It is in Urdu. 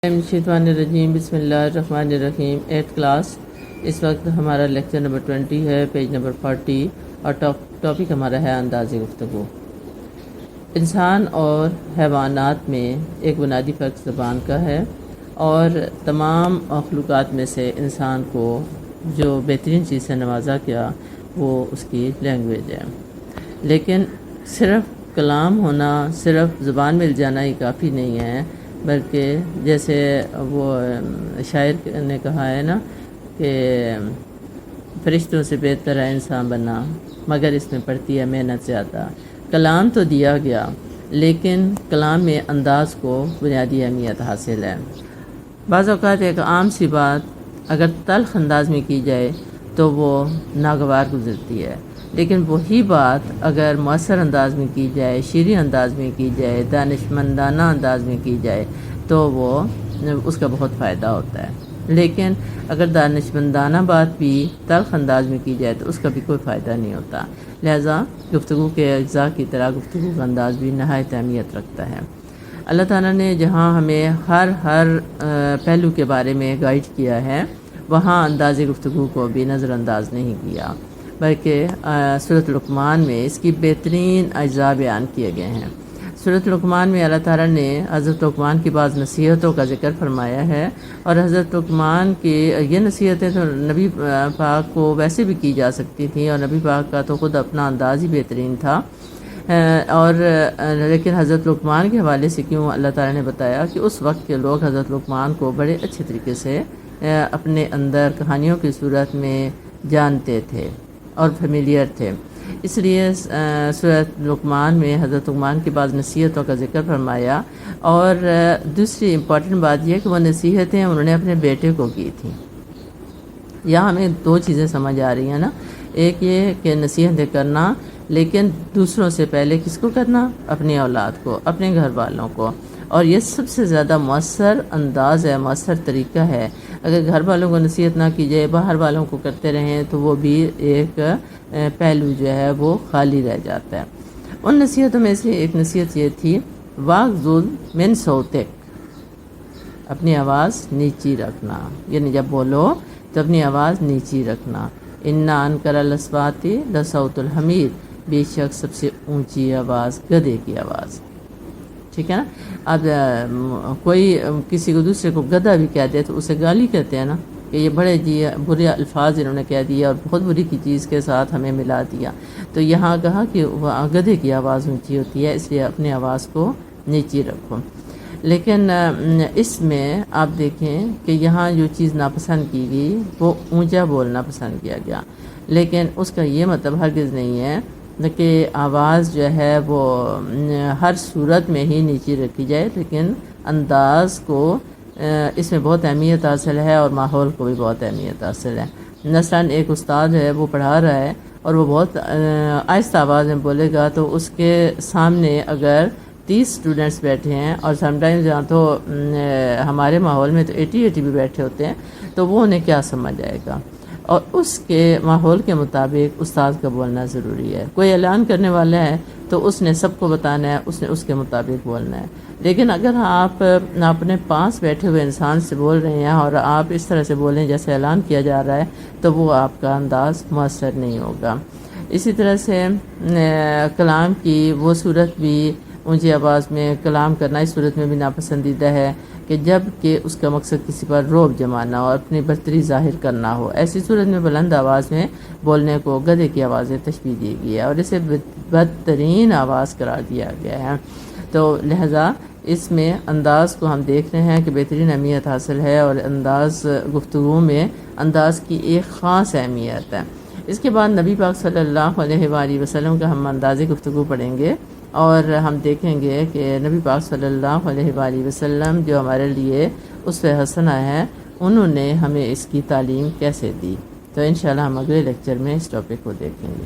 شیطان الرجیم بسم اللہ الرحمن الرحیم 8th کلاس۔ اس وقت ہمارا لیکچر نمبر 20 ہے، پیج نمبر 40، اور ٹاپک ہمارا ہے انداز گفتگو۔ انسان اور حیوانات میں ایک بنیادی فرق زبان کا ہے، اور تمام مخلوقات میں سے انسان کو جو بہترین چیز سے نوازا گیا وہ اس کی لینگویج ہے۔ لیکن صرف کلام ہونا، صرف زبان مل جانا ہی کافی نہیں ہے، بلکہ جیسے وہ شاعر نے کہا ہے نا کہ فرشتوں سے بہتر ہے انسان بنا، مگر اس میں پڑتی ہے محنت زیادہ۔ کلام تو دیا گیا، لیکن کلام میں انداز کو بنیادی اہمیت حاصل ہے۔ بعض اوقات ایک عام سی بات اگر تلخ انداز میں کی جائے تو وہ ناگوار گزرتی ہے، لیکن وہی بات اگر مؤثر انداز میں کی جائے، شیریں انداز میں کی جائے، دانشمندانہ انداز میں کی جائے تو وہ اس کا بہت فائدہ ہوتا ہے۔ لیکن اگر دانشمندانہ بات بھی تلخ انداز میں کی جائے تو اس کا بھی کوئی فائدہ نہیں ہوتا۔ لہٰذا گفتگو کے اجزاء کی طرح گفتگو کا انداز بھی نہایت اہمیت رکھتا ہے۔ اللہ تعالیٰ نے جہاں ہمیں ہر پہلو کے بارے میں گائیڈ کیا ہے، وہاں انداز گفتگو کو بھی نظر انداز نہیں کیا، بلکہ سورۃ لقمان میں اس کی بہترین اجزاء بیان کیے گئے ہیں۔ سورۃ لقمان میں اللہ تعالیٰ نے حضرت لقمان کی بعض نصیحتوں کا ذکر فرمایا ہے، اور حضرت لقمان کی یہ نصیحتیں تو نبی پاک کو ویسے بھی کی جا سکتی تھیں، اور نبی پاک کا تو خود اپنا انداز ہی بہترین تھا، لیکن حضرت لقمان کے حوالے سے کیوں اللہ تعالیٰ نے بتایا کہ اس وقت کے لوگ حضرت لقمان کو بڑے اچھے طریقے سے اپنے اندر کہانیوں کی صورت میں جانتے تھے اور فیملیئر تھے۔ اس لیے سورۃ لقمان میں حضرت لقمان کی بعض نصیحتوں کا ذکر فرمایا، اور دوسری امپورٹنٹ بات یہ کہ وہ نصیحتیں انہوں نے اپنے بیٹے کو کی تھیں۔ یہاں ہمیں دو چیزیں سمجھ آ رہی ہیں نا، ایک یہ کہ نصیحتیں کرنا، لیکن دوسروں سے پہلے کس کو کرنا؟ اپنی اولاد کو، اپنے گھر والوں کو، اور یہ سب سے زیادہ مؤثر انداز ہے، مؤثر طریقہ ہے۔ اگر گھر والوں کو نصیحت نہ کی جائے، باہر والوں کو کرتے رہیں تو وہ بھی ایک پہلو جو ہے وہ خالی رہ جاتا ہے۔ ان نصیحتوں میں سے ایک نصیحت یہ تھی، واغضض من صوتک، اپنی آواز نیچی رکھنا، یعنی جب بولو تو اپنی آواز نیچی رکھنا۔ انا انکر الاصوات لصوت الحمیر، بے شک سب سے اونچی آواز گدھے کی آواز۔ ٹھیک ہے نا؟ اب کوئی کسی کو دوسرے کو گدھا بھی کہہ دے تو اسے گالی کہتے ہیں نا، کہ یہ بڑے برے الفاظ انہوں نے کہہ دیا اور بہت بری کی چیز کے ساتھ ہمیں ملا دیا۔ تو یہاں کہا کہ گدھے کی آواز اونچی ہوتی ہے، اس لیے اپنی آواز کو نیچی رکھو۔ لیکن اس میں آپ دیکھیں کہ یہاں جو چیز ناپسند کی گئی وہ اونچا بولنا پسند کیا گیا، لیکن اس کا یہ مطلب ہرگز نہیں ہے کہ آواز جو ہے وہ ہر صورت میں ہی نیچی رکھی جائے، لیکن انداز کو اس میں بہت اہمیت حاصل ہے، اور ماحول کو بھی بہت اہمیت حاصل ہے۔ مثلاً ایک استاد ہے، وہ پڑھا رہا ہے اور وہ بہت آہستہ آواز میں بولے گا، تو اس کے سامنے اگر 30 اسٹوڈنٹس بیٹھے ہیں، اور سم ٹائمز جہاں تو ہمارے ماحول میں تو 80 بھی بیٹھے ہوتے ہیں، تو وہ انہیں کیا سمجھ آئے گا؟ اور اس کے ماحول کے مطابق استاد کا بولنا ضروری ہے۔ کوئی اعلان کرنے والا ہے تو اس نے سب کو بتانا ہے، اس نے اس کے مطابق بولنا ہے۔ لیکن اگر آپ اپنے پاس بیٹھے ہوئے انسان سے بول رہے ہیں اور آپ اس طرح سے بولیں جیسے اعلان کیا جا رہا ہے، تو وہ آپ کا انداز مؤثر نہیں ہوگا۔ اسی طرح سے کلام کی وہ صورت بھی، اونچی آواز میں کلام کرنا اس صورت میں بھی ناپسندیدہ ہے کہ جب کہ اس کا مقصد کسی پر رعب جمانا اور اپنی برتری ظاہر کرنا ہو۔ ایسی صورت میں بلند آواز میں بولنے کو گدھے کی آوازیں تشبیہ دی گئی ہے، اور اسے بدترین آواز قرار دیا گیا ہے۔ تو لہذا اس میں انداز کو ہم دیکھ رہے ہیں کہ بہترین اہمیت حاصل ہے، اور انداز گفتگو میں انداز کی ایک خاص اہمیت ہے۔ اس کے بعد نبی پاک صلی اللہ علیہ وآلہ وسلم کا ہم انداز گفتگو پڑھیں گے، اور ہم دیکھیں گے کہ نبی پاک صلی اللہ علیہ وآلہ وسلم جو ہمارے لیے اسوہ حسنہ ہے، انہوں نے ہمیں اس کی تعلیم کیسے دی۔ تو انشاءاللہ ہم اگلے لیکچر میں اس ٹاپک کو دیکھیں گے۔